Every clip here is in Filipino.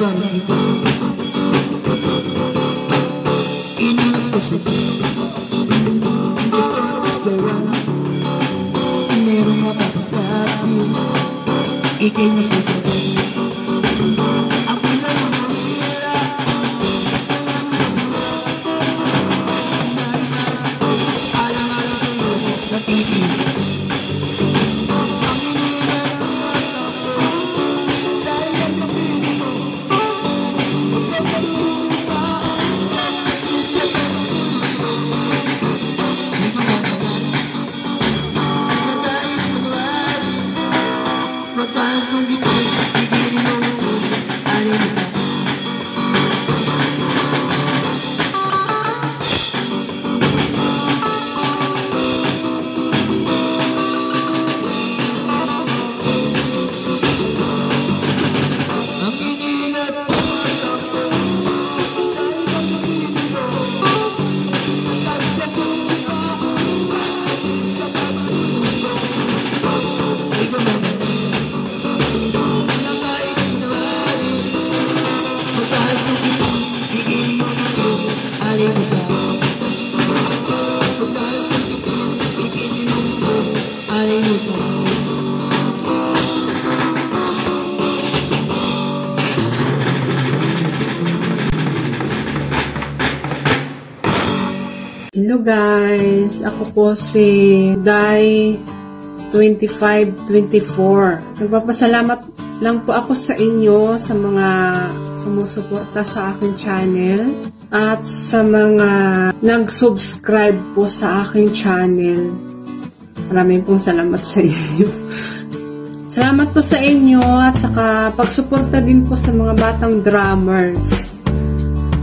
kita. Inanap ko sa Diyos, gusto merong makakasabi, ikay na sa gabi. Ako lang ang mamila, alam-alam kayo sa TV. Ang iniingat ko sa ako, dahil ang kapili mo, magkakaroon ka. Magkahit kung di pa pigilin mo yung puso, alin ka. Ang iniingat ko sa ako, dahil ang kapili mo, magkakaroon ka. Sa pagkaroon mo, ikaw na Hello guys, ako po si Dai 2524. Nagpapasalamat lang po ako sa inyo sa mga sumusuporta sa aking channel at sa mga nag-subscribe po sa aking channel. Maraming pong salamat sa inyo. Salamat po sa inyo at saka pagsuporta din po sa mga batang drummers.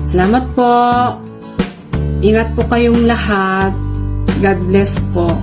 Salamat po. Ingat po kayong lahat. God bless po.